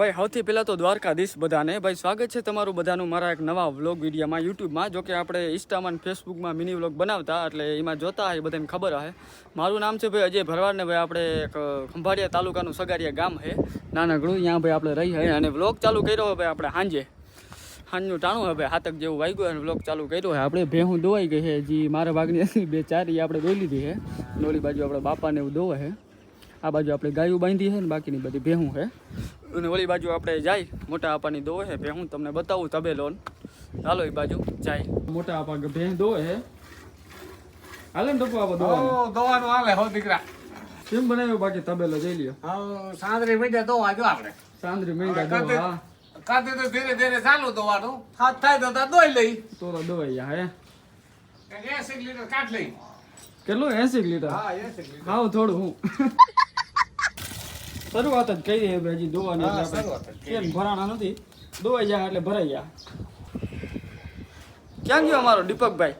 ભાઈ સૌથી પહેલાં તો દ્વારકાધીશ બધાને ભાઈ સ્વાગત છે તમારું બધાનું મારા એક નવા વ્લોગ વિડીયોમાં યુટ્યુબમાં. જો કે આપણે ઇન્સ્ટામાં અને ફેસબુકમાં મિની વ્લોગ બનાવતા એટલે એમાં જોતા હોય બધાને ખબર હશે. મારું નામ છે ભાઈ અજય ભરવાડને. ભાઈ આપણે એક ખંભાળિયા તાલુકાનું સગારિયા ગામ છે નાનકડું, ત્યાં ભાઈ આપણે રહી હોય અને વ્લોગ ચાલુ કર્યો હોય ભાઈ આપણે સાંજનું ટાણું હવે હાથક જેવું વાગ્યું અને વ્લોગ ચાલુ કર્યો હોય. આપણે ભેહું દોવાઈ ગઈ છે, જે મારા ભાગની હતી 2-4 આપણે દોઈ લીધી છે. ઓલી બાજુ આપણે બાપાને એવું દોવે છે, આ બાજુ આપણે ગાયું બાંધી છે ને બાકીની બધી ભેહું છે. અને ઓલી બાજુ આપણે જાય મોટા આપાની દોવે છે ભેહું, તમને બતાવું તબેલો. ચાલો એ બાજુ જાય મોટા આપા ભેહ દોવે છે. હાલે ને ટપુ આપો દોવાનું હાલે હો દીકરા. કેમ બનાવ્યો બાકી તબેલો જોઈ લ્યો. સાંદરી મીઠા દોવા જો આપણે સાંદરી મેંગા દોવા કાતે તો ધીરે ધીરે ચાલુ દોવાનું. હાથ થાય તો દોઈ લઈ તો દોવાઈ યા હે 80 લીટર કાઢ લઈ. કેટલું 80 લીટર? હા 80 લીટર. હાવ થોડું હું શરૂઆત જ કરી છે હજી દોવાની. કેમ ભરાણા નથી, દોવાઈ જાય એટલે ભરાઈ જાય. ક્યાં ગયો અમારો દીપકભાઈ?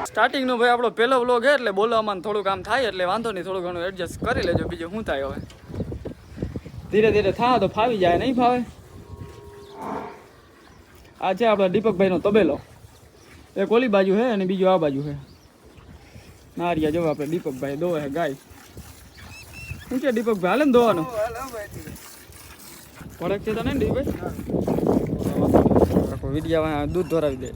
સ્ટાર્ટિંગનો ભાઈ આપણો પહેલો વ્લોગ છે એટલે બોલવામાં થોડું કામ થાય એટલે વાંધો નહીં, થોડું ઘણું એડજસ્ટ કરી લેજો. બીજું શું થાય હવે, ધીરે ધીરે થાય તો ફાવી જાય. નહીં ફાવે. આ છે આપણા દીપકભાઈનો તબેલો. એક ઓલી બાજુ છે અને બીજું આ બાજુ છે. નારિયા જો આપણે દીપકભાઈ દોવે છે ગાય. શું છે દીપકભાઈ, હાલે ને દોવાનું? પડક છે તને દીપકભાઈ? વિડીયા દૂધ ધોરાવી દે.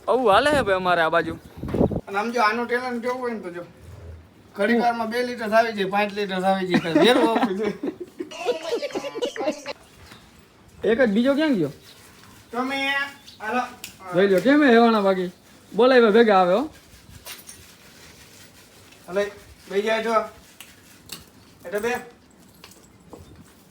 આવું હાલે છે ભાઈ અમારે આ બાજુ. અને આમ જો આનું ટેલેન્ટ કેવું હોય ને તો જો ઘડી વારમાં 2 લીટર આવી જાય, 5 લીટર આવી જાય. વેરું આપવું જોઈએ. એક જ બીજો ક્યાં ગયો? તમે હાલો જોઈ લ્યો કેમ હેવાના બાકી બોલાવ્યા ભેગા આવે હો. હલે બેહી જાય જો એટલે બે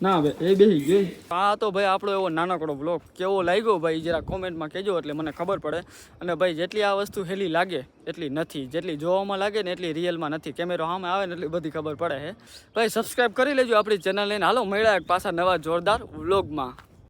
ના ભાઈ એ બેસી ગયો. આ તો ભાઈ આપણો એવો નાનકડો બ્લોગ કેવો લાગ્યો ભાઈ જરા કોમેન્ટમાં કહેજો એટલે મને ખબર પડે. અને ભાઈ જેટલી આ વસ્તુ હેલી લાગે એટલી નથી, જેટલી જોવામાં લાગે ને એટલી રિયલમાં નથી. કેમેરો સામે આવે ને એટલી બધી ખબર પડે છે. ભાઈ સબસ્ક્રાઈબ કરી લેજો આપણી ચેનલને. હાલો મળ્યા એક પાછા નવા જોરદાર વ્લોગમાં.